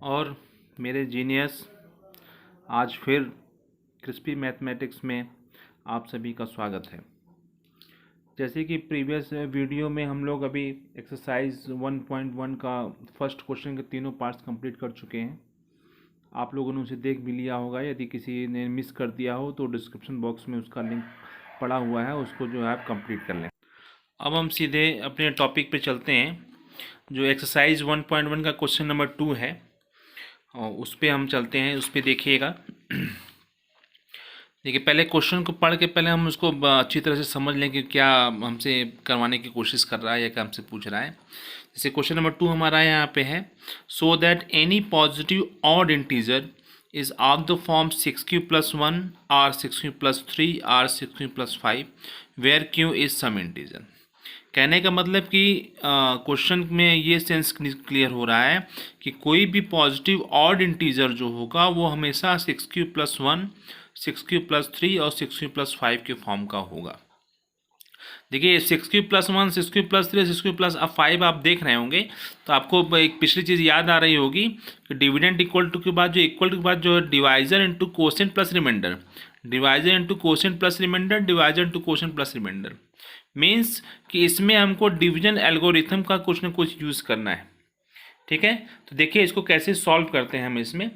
और मेरे जीनियस, आज फिर क्रिस्पी मैथमेटिक्स में आप सभी का स्वागत है। जैसे कि प्रीवियस वीडियो में हम लोग अभी एक्सरसाइज 1.1 का फर्स्ट क्वेश्चन के तीनों पार्ट्स कंप्लीट कर चुके हैं। आप लोगों ने उसे देख भी लिया होगा। यदि किसी ने मिस कर दिया हो तो डिस्क्रिप्शन बॉक्स में उसका लिंक पड़ा हुआ है, उसको जो है आप कंप्लीट कर लें। अब हम सीधे अपने टॉपिक पे चलते हैं। जो एक्सरसाइज 1.1 का क्वेश्चन नंबर 2 है और उस पर हम चलते हैं। उस पर देखिएगा। देखिए, पहले क्वेश्चन को पढ़ के पहले हम उसको अच्छी तरह से समझ लें कि क्या हमसे करवाने की कोशिश कर रहा है या क्या हमसे पूछ रहा है। जैसे क्वेश्चन नंबर 2 हमारा यहाँ पे है, so that any positive odd integer is of the form 6q+1 r 6q+3 r 6q+5 where q is some integer. कहने का मतलब कि क्वेश्चन में ये सेंस क्लियर हो रहा है कि कोई भी पॉजिटिव ऑड इंटीजर जो होगा वो हमेशा 6q+1 6q+3 और 6q+5 के फॉर्म का होगा। देखिए, 6q+1 6q+3 6q+5 आप देख रहे होंगे तो आपको एक पिछली चीज़ याद आ रही होगी कि डिविडेंड इक्वल टू के बाद जो इक्वल टू के बाद जो है divisor into quotient plus remainder, divisor into quotient plus remainder, divisor into quotient plus remainder. Means कि इसमें हमको डिवीजन एल्गोरिथम का कुछ ना कुछ यूज़ करना है। ठीक है, तो देखिए इसको कैसे सॉल्व करते हैं हम इसमें।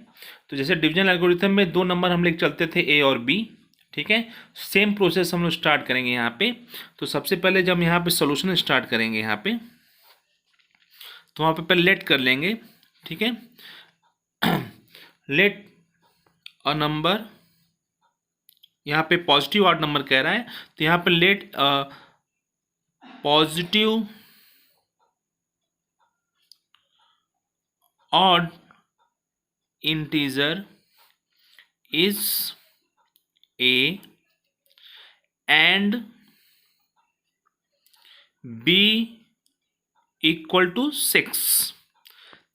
तो जैसे डिवीजन एल्गोरिथम में 2 नंबर हम लेके चलते थे, ए और बी। ठीक है, सेम प्रोसेस हम लोग स्टार्ट करेंगे यहाँ पे। तो सबसे पहले जब यहाँ पे सोल्यूशन स्टार्ट करेंगे यहाँ पे, तो वहाँ पे पहले लेट कर लेंगे। ठीक है, लेट अ नंबर, यहाँ पे पॉजिटिव ऑड नंबर कह रहा है तो यहाँ पे let positive odd integer is a and b equal to 6।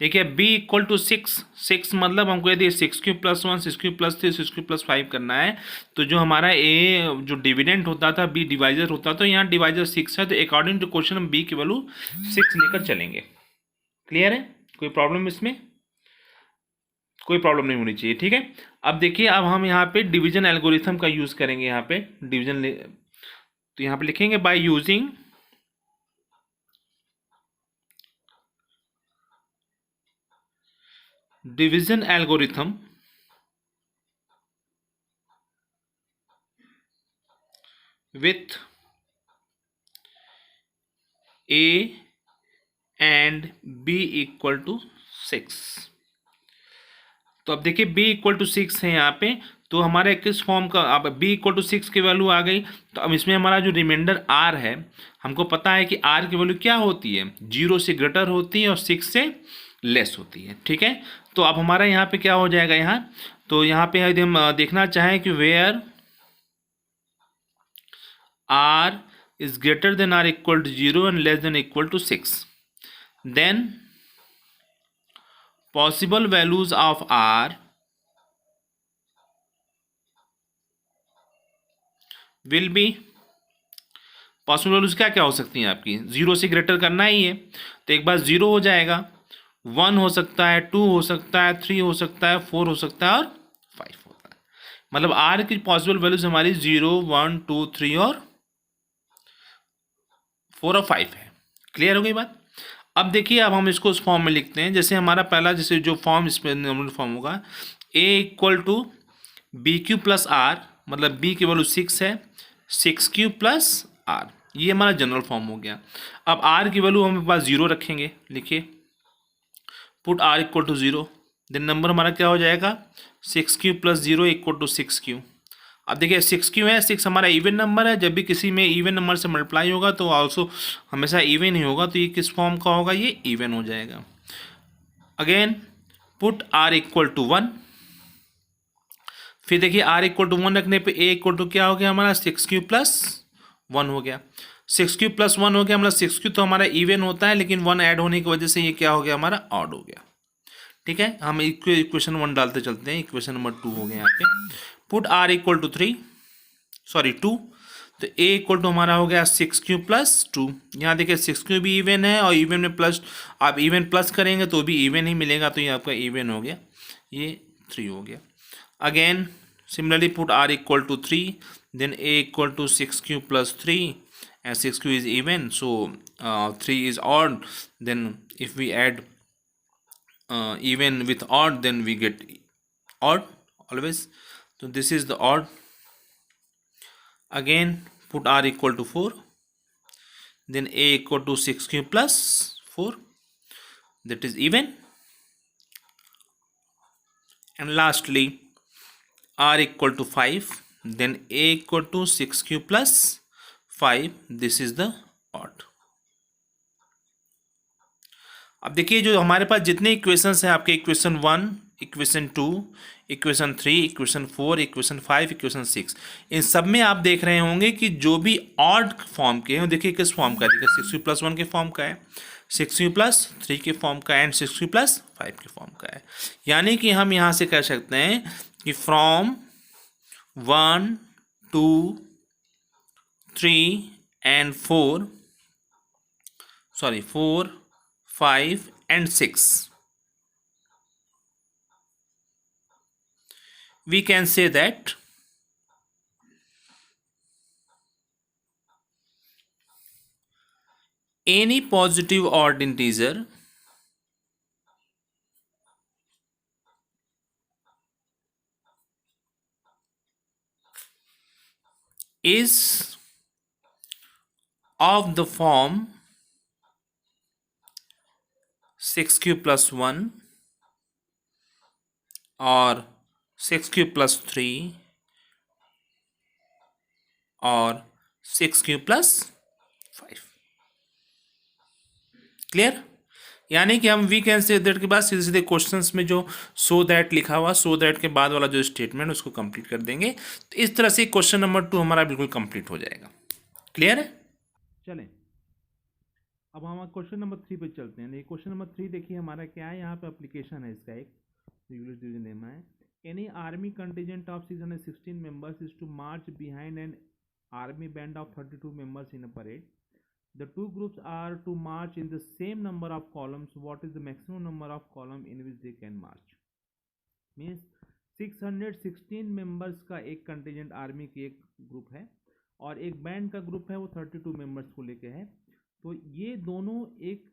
देखिए, b इक्वल टू 6 मतलब हमको यदि 6q+1 6q+3 6q+5 करना है तो जो हमारा a जो डिविडेंड होता था, b डिवाइजर होता था, तो यहाँ डिवाइजर 6 है, तो अकॉर्डिंग टू क्वेश्चन हम b की वैल्यू 6 लेकर चलेंगे। क्लियर है? कोई प्रॉब्लम इसमें? कोई प्रॉब्लम नहीं होनी चाहिए। ठीक है, अब देखिए, अब हम यहाँ पे डिवीजन एल्गोरिथम का यूज करेंगे। यहाँ पे डिवीजन तो यहाँ पे लिखेंगे by using division algorithm with a and b equal to 6। तो अब देखिए b इक्वल टू 6 है यहाँ पे, तो हमारे किस फॉर्म का, अब b इक्वल टू 6 की वैल्यू आ गई। तो अब इसमें हमारा जो रिमाइंडर r है, हमको पता है कि r की वैल्यू क्या होती है, 0 से ग्रेटर होती है और 6 से लेस होती है। ठीक है, तो अब हमारा यहाँ पे क्या हो जाएगा यहाँ, तो यहाँ पे यदि हम देखना चाहें कि where r is greater than r equal to 0 and less than equal to 6, then possible values of r will be, possible values क्या क्या हो सकती हैं आपकी, 0 से ग्रेटर करना ही है तो एक बार 0 हो जाएगा, 1 हो सकता है, 2 हो सकता है, 3 हो सकता है, 4 हो सकता है और 5 होता है। मतलब r की पॉसिबल वैल्यूज हमारी 0 1 2 3 और 4 और 5 है। क्लियर हो गई बात? अब देखिए, अब हम इसको उस फॉर्म में लिखते हैं जैसे हमारा पहला, जैसे जो फॉर्म इसमें नॉर्मल फॉर्म होगा, a इक्वल टू BQ+R, मतलब b की वैल्यू 6 है, 6q+R, ये हमारा जनरल फॉर्म हो गया। अब r की वैल्यू हमारे पास 0 रखेंगे। लिखिए, put r equal to 0, then number हमारा क्या हो जाएगा, 6q+0 इक्वल टू 6q। अब देखिए 6q है, 6 हमारा इवन नंबर है, जब भी किसी में इवन नंबर से मल्टीप्लाई होगा तो ऑल्सो हमेशा इवन ही होगा, तो ये किस फॉर्म का होगा, ये इवन हो जाएगा। Again put r equal to 1, फिर देखिए r इक्वल टू 1 रखने पे a इक्वल टू क्या हो गया हमारा, 6q+1 हो गया। 6q+1 हो गया, मतलब 6q तो हमारा इवन होता है, लेकिन 1 ऐड होने की वजह से ये क्या हो गया हमारा, ऑड हो गया। ठीक है, हम इक्वेशन 1 डालते चलते हैं। इक्वेशन नंबर 2 हो गया यहाँ पे, put r equal to 3 sorry 2, तो ए इक्वल टू हमारा हो गया 6 क्यू प्लस 2। यहाँ देखिए 6 क्यू भी इवन है और इवन में प्लस, आप इवन प्लस करेंगे तो भी इवन ही मिलेगा, तो ये आपका इवन हो गया, ये 3 हो गया। Again similarly put r equal to 3, then a equal to 6 Q plus 3, and 6 Q is even, so 3 is odd. Then if we add even with odd, then we get odd always, so this is the odd. Again put r equal to 4, then a equal to 6 Q plus 4, that is even, and lastly r equal to 5, then a equal to 6 Q plus 5, this is the odd. अब देखिए जो हमारे पास जितने equations हैं आपके, equation 1, equation 2, equation 3, equation 4, equation 5, equation 6, इन सब में आप देख रहे होंगे कि जो भी ऑड फॉर्म के हैं, देखिए किस फॉर्म का है, देखिए 6 क्यू प्लस 1 के फॉर्म का है, 6 क्यू प्लस 3 के फॉर्म का है, एंड 6 क्यू प्लस 5 के फॉर्म का है। यानी कि हम यहाँ से कह सकते हैं कि from 1, 2, 3 and 4, 4, 5 and 6, we can say that any positive odd integer is of the form 6 Q plus 1 or 6 Q plus 3 और 6 क्यू plus 5। क्लियर? यानी कि हम वी कैन से दैट के बाद सीधे सीधे क्वेश्चंस में जो सो दैट लिखा हुआ, सो दैट के बाद वाला जो स्टेटमेंट उसको कंप्लीट कर देंगे। तो इस तरह से क्वेश्चन नंबर 2 हमारा बिल्कुल कंप्लीट हो जाएगा। क्लियर है? चलें, अब हम क्वेश्चन नंबर 3 पे चलते हैं। क्वेश्चन नंबर 3 देखिए हमारा क्या है, यहाँ पे एप्लीकेशन है इसका, एक इंग्लिश डिवीजन लेना है। Any army contingent of 616 members is to march behind an army band of 32 members in a parade. The two groups are to march in the same number of columns. What is the maximum number of column in which they can march? Means 616 members का एक contingent army की एक group है और एक band का group है वो 32 मेंबर्स को लेके है। तो ये दोनों एक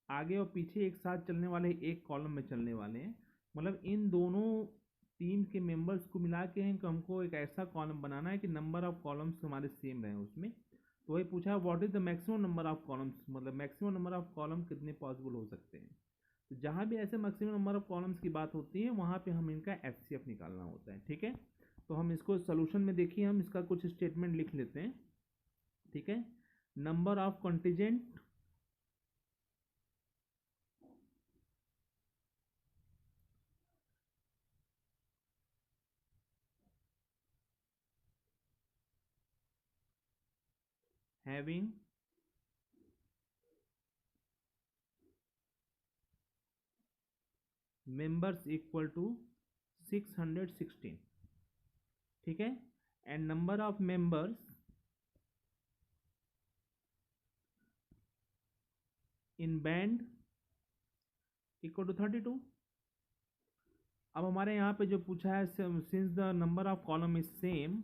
आगे और पीछे एक साथ चलने वाले, एक कॉलम में चलने वाले हैं। मतलब इन दोनों टीम के मेंबर्स को मिला के हमको एक ऐसा कॉलम बनाना है कि नंबर ऑफ कॉलम्स हमारे सेम रहे उसमें। तो वही पूछा what is the maximum number of columns, मतलब मैक्सिमम नंबर ऑफ कॉलम कितने पॉसिबल हो सकते हैं। तो जहाँ भी ऐसे मैक्सिमम नंबर ऑफ कॉलम्स की बात होती है वहाँ पे हम इनका एचसीएफ निकालना होता है। ठीक है, तो हम इसको सोल्यूशन में देखिए, हम इसका कुछ स्टेटमेंट लिख लेते हैं। ठीक है, number of contingent having members equal to 616। ठीक है, and number of members in band equal to 32। अब हमारे यहाँ पे जो पूछा है since the number of column is same,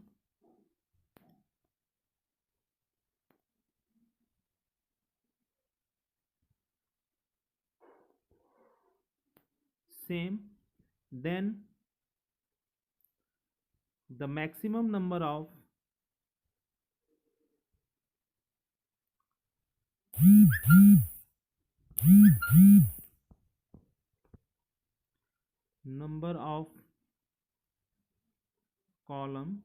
then the maximum number of column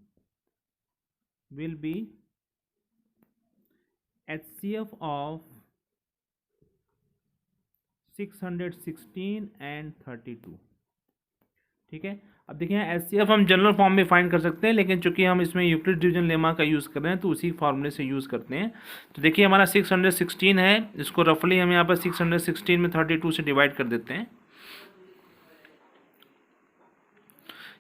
will be HCF of 616 and 32। ठीक है, अब देखिए HCF हम जनरल फॉर्म में फाइंड कर सकते हैं, लेकिन चूंकि हम इसमें यूक्लिड डिवीजन लेमा का यूज़ कर रहे हैं तो उसी फॉर्मूले से यूज़ करते हैं। तो देखिए हमारा 616 है, इसको रफली हम यहाँ पर 616 में 32 से डिवाइड कर देते हैं।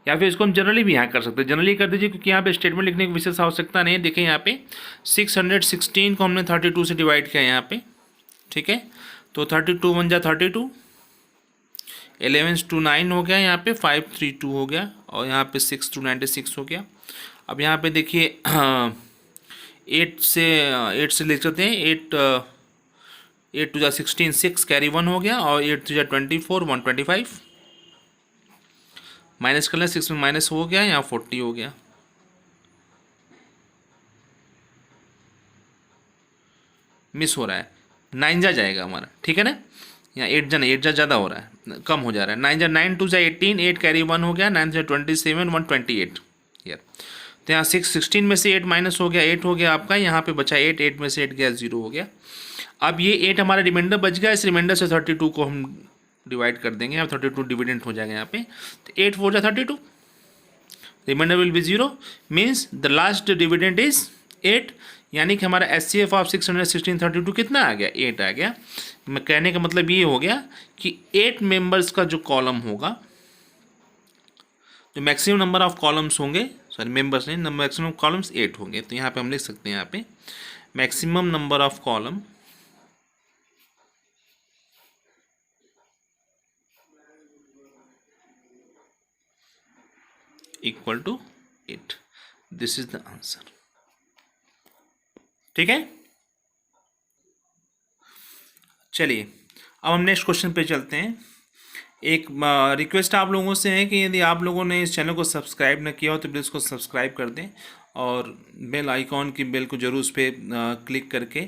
या फिर इसको हम जनरली भी यहाँ कर सकते हैं, जनरली कर दीजिए क्योंकि यहाँ पे स्टेटमेंट लिखने की विशेष आवश्यकता नहीं है। देखिए यहाँ पे 616 को हमने 32 से डिवाइड किया यहाँ पे, ठीक है। तो 32 1 जा 32, 11 टू 9 हो गया, यहाँ पे 532 हो गया, और यहाँ पे 6 टू 96 हो गया। अब यहाँ पे देखिए 8 से ले सकते हैं, 8 टू जा 16, 6 कैरी 1 हो गया, और 8 टू जा 24, 125 माइनस कर लें, 6 में माइनस हो गया, यहाँ 40 हो गया। मिस हो रहा है, 9 जा जाएगा हमारा, ठीक है ना। यहाँ 8 जा नहीं, 8 जा ज़्यादा हो रहा है, कम हो जा रहा है। 9 जा 9 टू जा 18, 8 कैरी 1 हो गया, 9 जा 27, 128 यार। तो यहाँ 16 में से 8 माइनस हो गया, 8 हो गया आपका, यहाँ पे बचा 8 में से 8 गया 0 हो गया। अब ये 8 हमारा रिमाइंडर बच गया, इस रिमाइंडर से 32 को हम डिवाइड कर देंगे, अब 32 डिविडेंट हो जाएगा यहाँ पे। तो 8 4 जा 32, remainder will be 0, means the last dividend is 8, यानी कि हमारा HCF ऑफ 616 32 कितना आ गया, 8 आ गया। मैं कहने का मतलब ये हो गया कि 8 मेंबर्स का जो कॉलम होगा, जो मैक्सिमम नंबर ऑफ कॉलम्स होंगे, सॉरी मेंबर्स नहीं, मैक्सिमम कॉलम्स 8 होंगे। तो यहाँ पे हम लिख सकते हैं, यहाँ पे maximum number of column equal to 8, this is the answer, ठीक है। चलिए अब हम नेक्स्ट क्वेश्चन पे चलते हैं। एक रिक्वेस्ट आप लोगों से है कि यदि आप लोगों ने इस चैनल को सब्सक्राइब न किया हो तो प्लीज़ इसको सब्सक्राइब कर दें, और बेल आइकॉन की बेल को जरूर उस पर क्लिक करके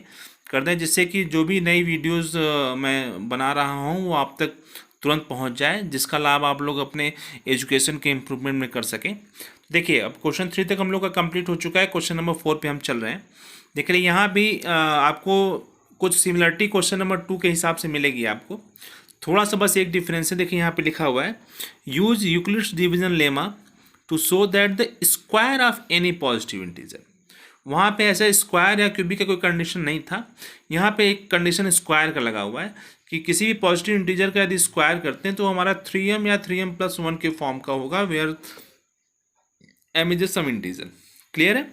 कर दें, जिससे कि जो भी नई वीडियोस मैं बना रहा हूँ वो आप तक तुरंत पहुँच जाए, जिसका लाभ आप लोग अपने एजुकेशन के इम्प्रूवमेंट में कर सकें। देखिए अब क्वेश्चन 3 तक हम लोग का कंप्लीट हो चुका है, क्वेश्चन नंबर 4 पे हम चल रहे हैं। देखिए यहाँ भी आपको कुछ सिमिलरिटी क्वेश्चन नंबर 2 के हिसाब से मिलेगी आपको, थोड़ा सा बस एक डिफरेंस है। देखिए यहाँ पे लिखा हुआ है, use Euclid's division lemma to show that the square of any positive integer. वहाँ पे ऐसा स्क्वायर या क्यूबिक का कोई कंडीशन नहीं था, यहाँ पे एक कंडीशन स्क्वायर का लगा हुआ है कि किसी भी पॉजिटिव इंटीजर का यदि स्क्वायर करते हैं तो हमारा 3m या 3m+1 के फॉर्म का होगा, where m is some integer. Clear है।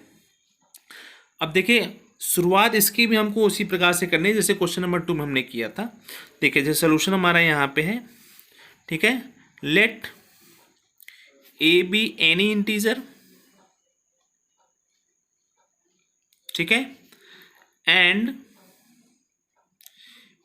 अब देखिए शुरुआत इसकी भी हमको उसी प्रकार से करनी है जैसे क्वेश्चन नंबर 2 में हमने किया था। देखिए जैसे सोल्यूशन हमारा यहाँ पे है, ठीक है। Let a be any integer, ठीक है, एंड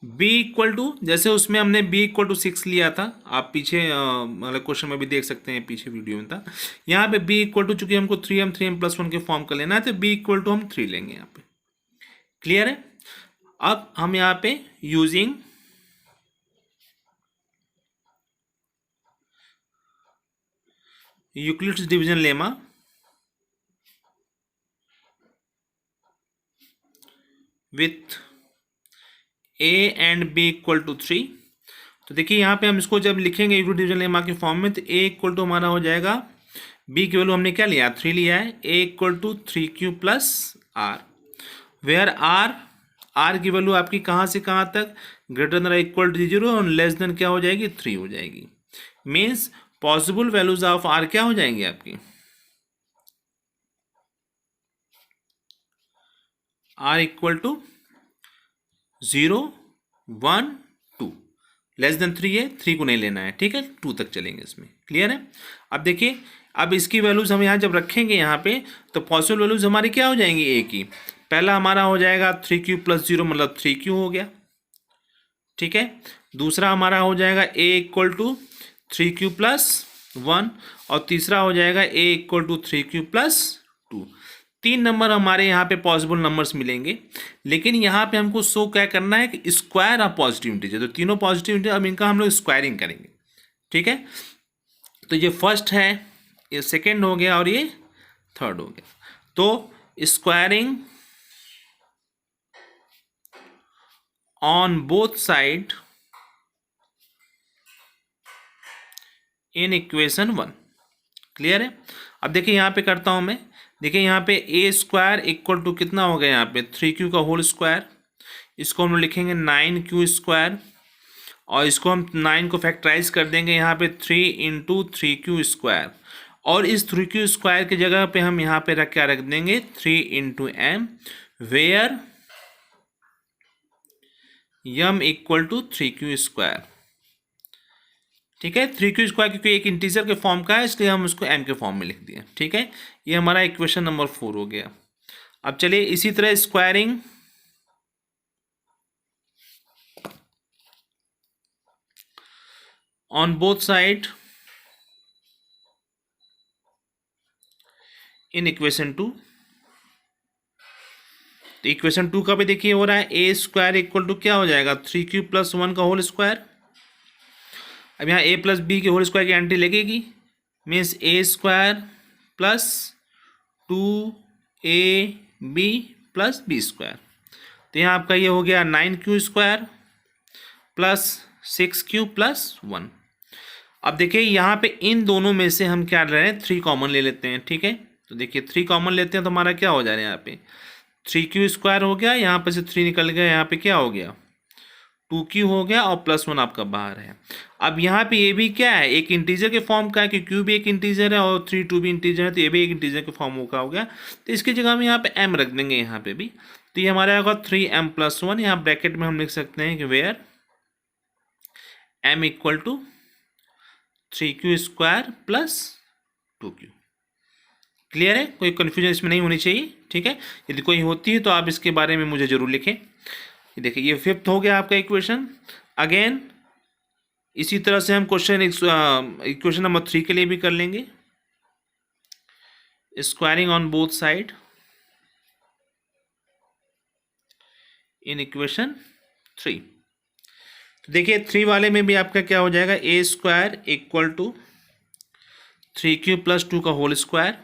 b इक्वल टू, जैसे उसमें हमने b इक्वल टू 6 लिया था, आप पीछे मतलब क्वेश्चन में भी देख सकते हैं, पीछे वीडियो में था। यहाँ पे b इक्वल टू, चूंकि हमको 3m+1 के फॉर्म का लेना है तो b इक्वल टू हम 3 लेंगे यहाँ पे। क्लियर है। अब हम यहाँ पे using Euclid's division lemma with a and b equal to 3, तो देखिए यहाँ पे हम इसको जब लिखेंगे यूक्लिड डिवीजन लेमा के फॉर्म में, तो a इक्वल टू हमारा हो जाएगा, b की वैल्यू हमने क्या लिया 3 लिया है, a equal to 3q plus r, where r की वैल्यू आपकी कहाँ से कहाँ तक, ग्रेटर देन इक्वल टू 0 और लेस देन क्या हो जाएगी 3 हो जाएगी। Means possible values of r क्या हो जाएंगी आपकी, r equal to 0 1 2, less than 3 है, 3 को नहीं लेना है, ठीक है, 2 तक चलेंगे इसमें। क्लियर है। अब देखिए अब इसकी वैल्यूज हम यहाँ जब रखेंगे यहाँ पे, तो पॉसिबल वैल्यूज हमारी क्या हो जाएंगी a की, पहला हमारा हो जाएगा 3q प्लस 0 मतलब 3q हो गया, ठीक है। दूसरा हमारा हो जाएगा a equal to 3q plus 1, और तीसरा हो जाएगा a equal to 3q plus 2। 3 number हमारे यहाँ पे पॉसिबल नंबर्स मिलेंगे, लेकिन यहाँ पे हमको शो क्या करना है कि स्क्वायर ऑफ पॉजिटिव इंटीजर, तो तीनों पॉजिटिव इंटीजर, अब इनका हम लोग स्क्वायरिंग करेंगे, ठीक है। तो ये फर्स्ट है, ये सेकेंड हो गया और ये थर्ड हो गया। तो squaring on both side in equation 1। Clear है। अब देखिए यहाँ पे करता हूँ मैं, देखिए यहाँ पे a स्क्वायर इक्वल टू कितना हो गया यहाँ पे 3q का होल स्क्वायर, इसको हम लोग लिखेंगे 9q स्क्वायर, और इसको हम 9 को फैक्टराइज कर देंगे यहाँ पे 3 इंटू 3q स्क्वायर, और इस 3q² की जगह पे हम यहाँ पे क्या रख देंगे 3 into M, where M equal to 3q²। ठीक है, 3q² क्योंकि एक इंटीजर के फॉर्म का है इसलिए हम उसको m के फॉर्म में लिख दिए। ठीक है, ये हमारा इक्वेशन नंबर 4 हो गया। अब चलिए इसी तरह squaring on both side in equation 2। तो इक्वेशन 2 का भी देखिए हो रहा है a² इक्वल टू क्या हो जाएगा 3q + 1 का होल स्क्वायर। अब यहाँ a + b के होल स्क्वायर की एंट्री लगेगी, मीन्स a² + 2ab + b²। तो यहाँ आपका ये हो गया 9q² + 6q + 1। अब देखिए यहाँ पे इन दोनों में से हम क्या ले रहे हैं 3 कॉमन ले लेते हैं। ठीक है, तो देखिए 3 कॉमन लेते हैं तो हमारा क्या हो जा रहा है यहाँ पे 3q² हो गया, यहाँ पे से 3 निकल गया, यहाँ पे क्या हो गया 2q हो गया और +1 आपका बाहर है। अब यहाँ पे ये भी क्या है एक इंटीजर के फॉर्म का है कि q भी एक इंटीजर है और 3 भी इंटीजर है, तो ये भी एक इंटीजर के फॉर्म का हो गया। तो इसकी जगह हम यहाँ पे m रख देंगे यहाँ पे भी, तो ये हमारा होगा 3m + 1। यहाँ ब्रैकेट में हम लिख सकते हैं कि where m equal to 3q² + 2q। Clear है, कोई कन्फ्यूजन इसमें नहीं होनी चाहिए। ठीक है, यदि कोई होती है तो आप इसके बारे में मुझे ज़रूर लिखें। देखिए ये 5th हो गया आपका इक्वेशन। अगेन इसी तरह से हम इक्वेशन नंबर 3 के लिए भी कर लेंगे, squaring on both side in equation 3। तो देखिए 3 वाले में भी आपका क्या हो जाएगा a² इक्वल टू 3q + 2 का होल स्क्वायर।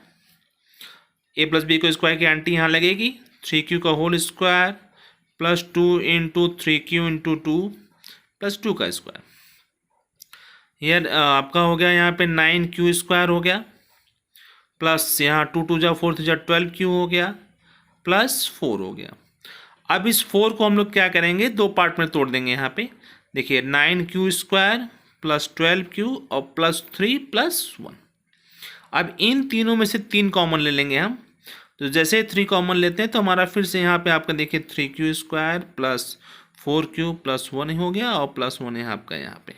a + b को स्क्वायर की आंटी यहाँ लगेगी, 3q का whole square + 2 into 3q into 2 + 2 का स्क्वायर। ये आपका हो गया यहाँ पे 9q² हो गया, प्लस यहाँ 2 × 2 = 4 × 3 = 12q हो गया, +4 हो गया। अब इस 4 को हम लोग क्या करेंगे 2 पार्ट में तोड़ देंगे। यहाँ पे देखिए 9q² + 12q और +3 + 1। अब इन तीनों में से 3 कॉमन ले लेंगे हम, तो जैसे 3 कॉमन लेते हैं तो हमारा फिर से यहाँ पे आपका देखिए 3q² + 4q + 1 हो गया और +1 है आपका यहाँ पे।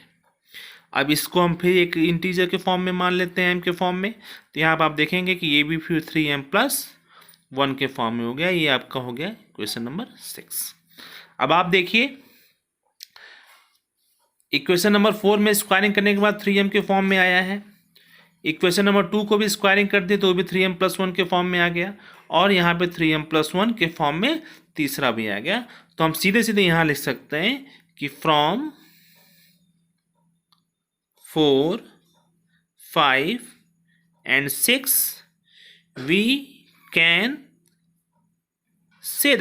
अब इसको हम फिर एक इंटीजर के फॉर्म में मान लेते हैं m के फॉर्म में, तो यहाँ पर आप देखेंगे कि ये भी फिर 3m + 1 के फॉर्म में हो गया। ये आपका हो गया क्वेश्चन नंबर 6। अब आप देखिए इक्वेशन नंबर 4 में स्क्वायरिंग करने के बाद 3m के फॉर्म में आया है। इक्वेशन नंबर 2 को भी स्क्वायरिंग कर दी तो भी 3m + 1 के फॉर्म में आ गया, और यहाँ पे 3m + 1 के फॉर्म में तीसरा भी आ गया। तो हम सीधे सीधे यहाँ लिख सकते हैं कि from 4, 5 and 6 we can say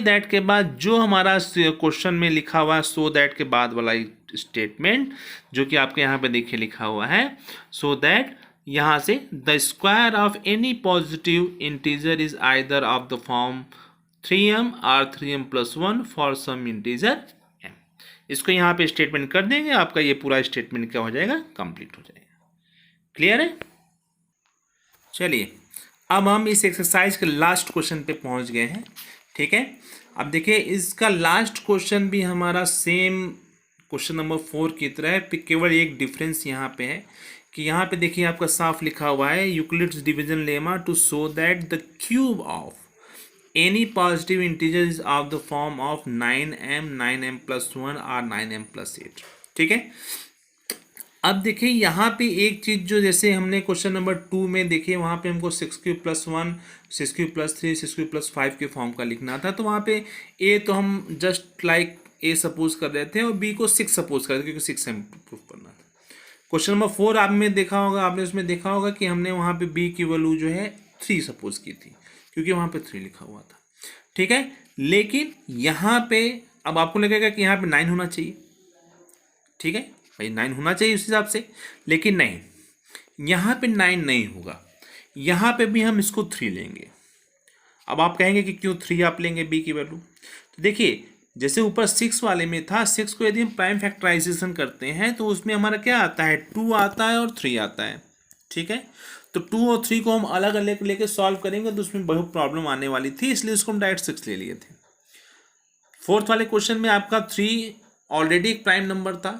that के बाद जो हमारा क्वेश्चन में लिखा हुआ है so that के बाद वाला स्टेटमेंट जो कि आपके यहाँ पे देखिए लिखा हुआ है so that यहाँ से the square of any positive integer is either of the form 3m or 3m + 1 for some integer m। इसको यहाँ पे स्टेटमेंट कर देंगे, आपका ये पूरा स्टेटमेंट क्या हो जाएगा कंप्लीट हो जाएगा। क्लियर है। चलिए अब हम इस एक्सरसाइज के लास्ट क्वेश्चन पे पहुंच गए हैं। ठीक है, अब देखिए इसका लास्ट क्वेश्चन भी हमारा सेम क्वेश्चन नंबर 4 की तरह है, केवल एक डिफरेंस यहाँ पे है कि यहाँ पे देखिए आपका साफ लिखा हुआ है Euclid's division lemma to show that the cube of any positive integer is of the form of 9m, 9m + 1 और 9m + 8। ठीक है, अब देखिए यहाँ पे एक चीज़ जो जैसे हमने क्वेश्चन नंबर 2 में देखिए वहाँ पे हमको 6q + 1, 6q + 3, 6q + 5 के फॉर्म का लिखना था, तो वहाँ पे a तो हम जस्ट लाइक a सपोज कर रहे थे और b को 6 सपोज कर रहे थे क्योंकि 6 हम प्रूफ करना था। क्वेश्चन नंबर 4 आपने उसमें देखा होगा कि हमने वहाँ पे b की वैल्यू जो है 3 सपोज की थी क्योंकि वहाँ पे 3 लिखा हुआ था। ठीक है, लेकिन यहाँ पे अब आपको लगेगा कि यहाँ पे 9 होना चाहिए। ठीक है भाई, 9 होना चाहिए उस हिसाब से, लेकिन नहीं, यहाँ पे 9 नहीं होगा, यहाँ पे भी हम इसको 3 लेंगे। अब आप कहेंगे कि क्यों 3 आप लेंगे b की वैल्यू, तो देखिए जैसे ऊपर 6 वाले में था, 6 को यदि हम प्राइम फैक्टराइजेशन करते हैं तो उसमें हमारा क्या आता है, 2 आता है और 3 आता है, ठीक है। तो 2 और 3 को हम अलग अलग लेके सॉल्व करेंगे तो उसमें बहुत प्रॉब्लम आने वाली थी, इसलिए उसको हम डायरेक्ट 6 ले लिए थे। फोर्थ वाले क्वेश्चन में आपका 3 ऑलरेडी एक प्राइम नंबर था,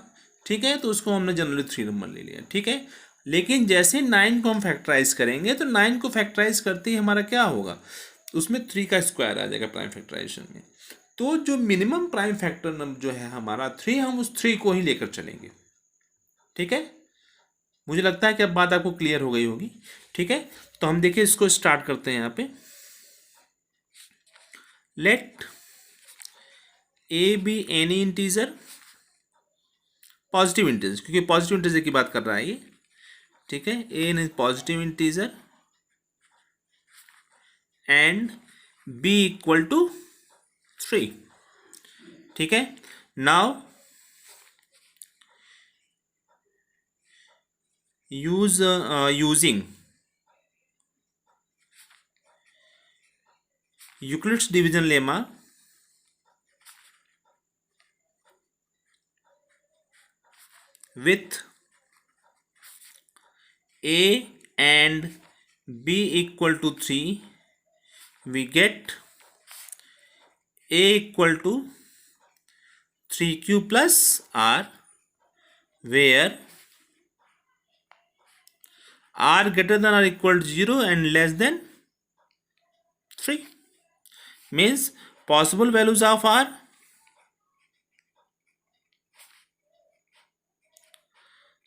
ठीक है, तो उसको हमने जनरली 3 नंबर ले लिया, ठीक है। लेकिन जैसे 9 को हम फैक्टराइज करेंगे तो 9 को फैक्टराइज करते ही हमारा क्या होगा, उसमें 3 का स्क्वायर आ जाएगा प्राइम फैक्टराइजेशन में। तो जो मिनिमम प्राइम फैक्टर नंबर जो है हमारा 3, हम उस 3 को ही लेकर चलेंगे, ठीक है। मुझे लगता है कि अब बात आपको क्लियर हो गई होगी, ठीक है। तो हम देखिए इसको स्टार्ट करते हैं यहाँ पे। Let a be any integer, positive integer, क्योंकि पॉजिटिव इंटीजर की बात कर रहा है ये, ठीक है। A is positive integer and b equal to 3, ठीक है। Now using Euclid's division lemma, with a and b equal to 3, we get a equal to 3q plus r, where r greater than or equal to 0 and less than 3, means possible values of r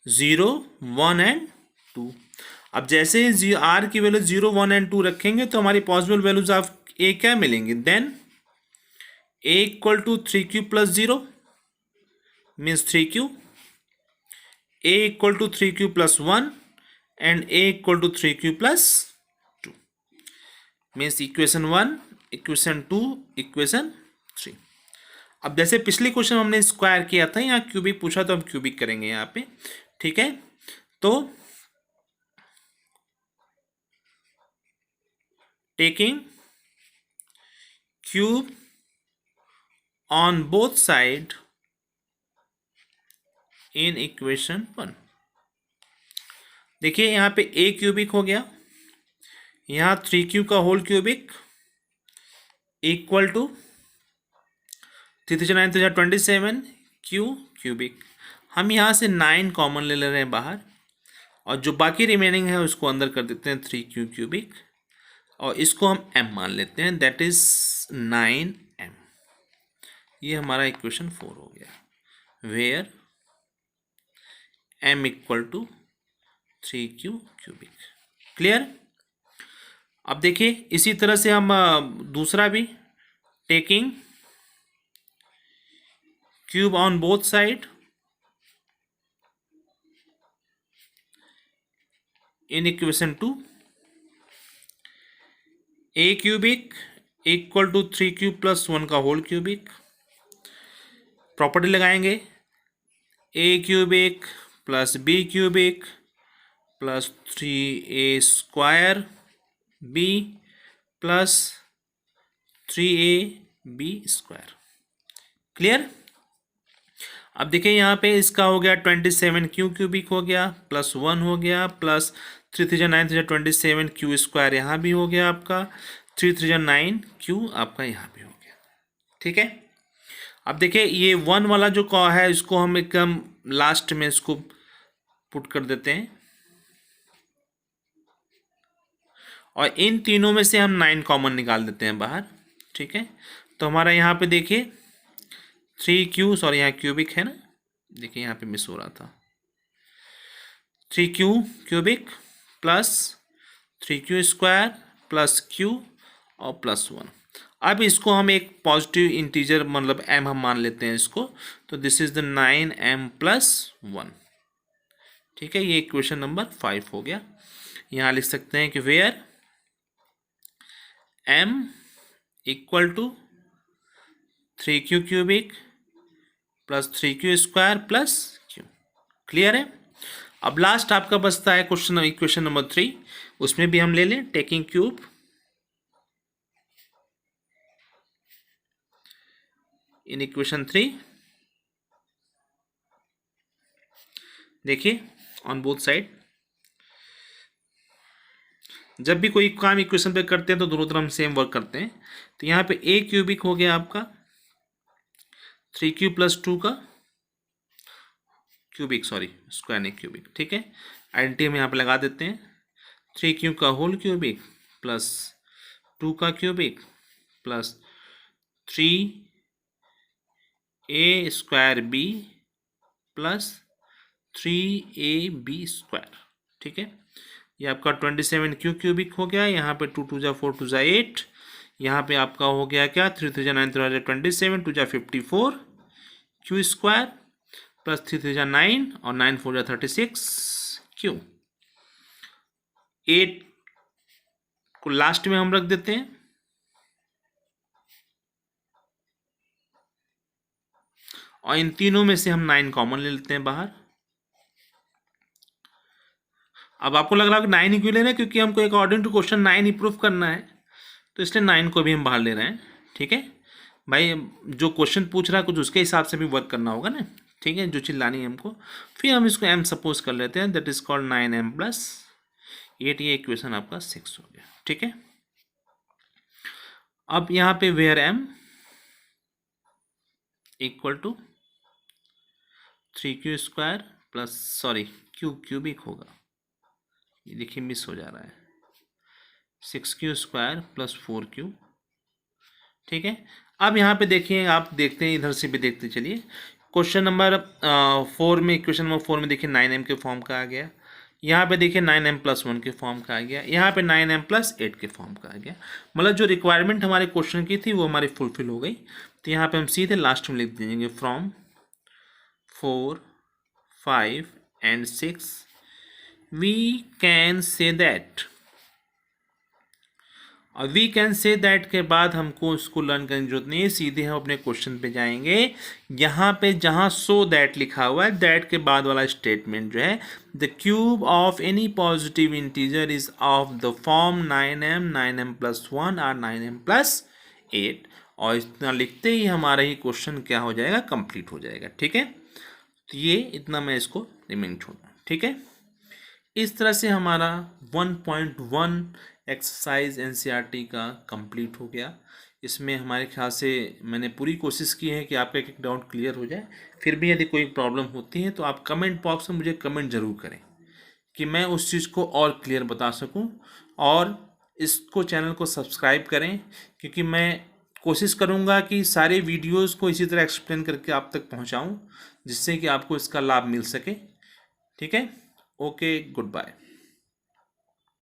0, 1 and 2। अब जैसे ही are की value 0, 1 and 2 रखेंगे तो हमारी possible values of a क्या मिलेंगी, then a equal to 3q plus 0 means 3q, a equal to 3q plus 1 and a equal to 3q plus 2, means equation 1, equation 2, equation 3। अब जैसे पिछले क्वेश्चन हमने स्क्वायर किया था, यहाँ क्यूबिक पूछा तो हम क्यूबिक करेंगे यहाँ पे, ठीक है। तो taking cube on both side in equation 1, देखिए यहाँ पे ए क्यूबिक हो गया, यहाँ 3q का whole cubic equal to 3 3 9 27 q cubic. हम यहाँ से 9 कॉमन ले रहे हैं बाहर, और जो बाकी रिमेनिंग है उसको अंदर कर देते हैं 3q क्यूबिक, और इसको हम m मान लेते हैं, दैट इज 9m। ये हमारा इक्वेशन 4 हो गया, where m equal to 3q cubic. Clear. अब देखिए इसी तरह से हम दूसरा भी, taking cube on both side in equation 2, a cubic equal to 3q plus 1 का होल क्यूबिक, प्रॉपर्टी लगाएंगे, a cubic plus b cubic plus 3a square b plus 3ab square. Clear. अब देखिए यहाँ पे इसका हो गया 27q क्यूबिक हो गया, प्लस 1 हो गया, प्लस 3 3 9 27 q स्क्वायर यहाँ भी हो गया आपका, 3 3 9 q आपका यहाँ भी हो गया, ठीक है। अब देखिए ये 1 वाला जो है इसको हम एकदम लास्ट में इसको पुट कर देते हैं, और इन तीनों में से हम 9 कॉमन निकाल देते हैं बाहर, ठीक है। तो हमारा यहाँ पे देखिए 3q, सॉरी यहाँ क्यूबिक है ना, देखिए यहाँ पे मिस हो रहा था, 3q cubic plus 3q square plus q और प्लस 1। अब इसको हम एक पॉजिटिव इंटीजर मतलब m हम मान लेते हैं इसको, तो this is the 9m plus 1, ठीक है। ये इक्वेशन नंबर 5 हो गया। यहाँ लिख सकते हैं कि where m equal to 3q cubic plus 3q square plus q। Clear है। अब लास्ट आपका बचता है क्वेश्चन इक्वेशन नंबर 3, उसमें भी हम ले लें, टेकिंग क्यूब इन इक्वेशन 3 देखिए ऑन बोथ साइड, जब भी कोई काम इक्वेशन पे करते हैं तो दोनों तरफ हम सेम वर्क करते हैं। तो यहाँ पे a क्यूबिक हो गया आपका 3q + 2 का क्यूबिक, सॉरी स्क्वायर नहीं क्यूबिक, ठीक है। आइडेंटिटी हम यहाँ पे लगा देते हैं, 3q का होल क्यूबिक प्लस 2 का cubic plus 3a² b plus 3ab², ठीक है। ये आपका 27q क्यूबिक हो गया, यहाँ पे 2 2 जा 4 2 जा 8, यहाँ पे आपका हो गया क्या 3 3 जा 9 3 जा 27 2 जा 54 q² प्लस 3 3 जा 9 और 9 4 जा 36 q। 8 को लास्ट में हम रख देते हैं, और इन तीनों में से हम 9 कॉमन ले लेते हैं बाहर। अब आपको लग रहा है कि 9 ही क्यों ले रहे हैं, क्योंकि हमको अकॉर्डिंग टू क्वेश्चन 9 ही प्रूफ करना है, तो इसलिए 9 को भी हम बाहर ले रहे हैं, ठीक है भाई। जो क्वेश्चन पूछ रहा है कुछ उसके हिसाब से भी वर्क करना होगा ना, ठीक है, जो चीज़ लानी है हमको। फिर हम इसको m सपोज कर लेते हैं, दैट इज कॉल्ड 9m + 8, ये इक्वेशन आपका 6 हो गया, ठीक है। अब यहाँ पे where m = 3q² plus, sorry q cubic होगा, ये देखिए मिस हो जा रहा है, 6q² प्लस 4q, ठीक है। अब यहाँ पे देखिए, आप देखते हैं इधर से भी देखते चलिए, क्वेश्चन नंबर 4 में, इक्वेशन नंबर 4 में देखिए 9m के फॉर्म का आ गया, यहाँ पे देखिए 9m + 1 के फॉर्म का आ गया, यहाँ पे 9m + 8 के फॉर्म का आ गया। मतलब जो रिक्वायरमेंट हमारे क्वेश्चन की थी वो हमारी फुलफिल हो गई। तो यहाँ पे हम सीधे लास्ट में लिख देंगे from 4 5 and 6 we can say that, और वी कैन से दैट के बाद हमको उसको लर्न करने की जरूरत नहीं है, सीधे हम अपने क्वेश्चन पे जाएंगे। यहाँ पे जहाँ सो दैट लिखा हुआ है, दैट के बाद वाला स्टेटमेंट जो है, the cube of any positive integer is of the form 9m 9m + 1 और 9m + 8, और इतना लिखते ही हमारा ही क्वेश्चन क्या हो जाएगा, कंप्लीट हो जाएगा, ठीक है। तो ये इतना मैं इसको रिमेन छोड़ूँ, ठीक है। इस तरह से हमारा 1.1 एक्सरसाइज एनसीईआरटी का कंप्लीट हो गया। इसमें हमारे ख्याल से मैंने पूरी कोशिश की है कि आपका एक एक डाउट क्लियर हो जाए। फिर भी यदि कोई प्रॉब्लम होती है तो आप कमेंट बॉक्स में मुझे कमेंट ज़रूर करें कि मैं उस चीज़ को और क्लियर बता सकूं, और इसको चैनल को सब्सक्राइब करें, क्योंकि मैं कोशिश करूंगा कि सारे वीडियोस को इसी तरह एक्सप्लेन करके आप तक पहुंचाऊं, जिससे कि आपको इसका लाभ मिल सके, ठीक है। Okay, good bye.